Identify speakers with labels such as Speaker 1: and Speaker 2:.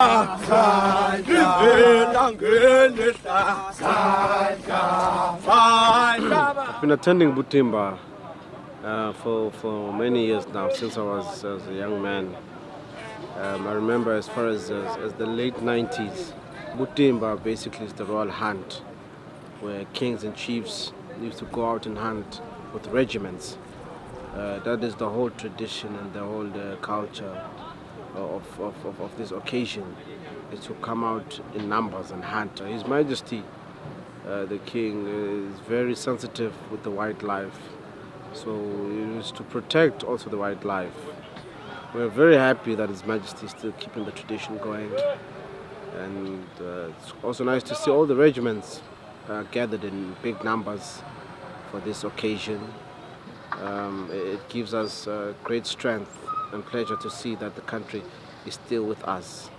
Speaker 1: I've been attending Butimba for many years now, since I was as a young man. I remember as far as the late 90s, Butimba basically is the royal hunt, where kings and chiefs used to go out and hunt with regiments. That is the whole tradition and the whole culture of this occasion, is to come out in numbers and hunt. His Majesty, the king, is very sensitive with the wildlife, so it is to protect also the wildlife. We're very happy that His Majesty is still keeping the tradition going, and it's also nice to see all the regiments gathered in big numbers for this occasion. It gives us great strength and pleasure to see that the country is still with us.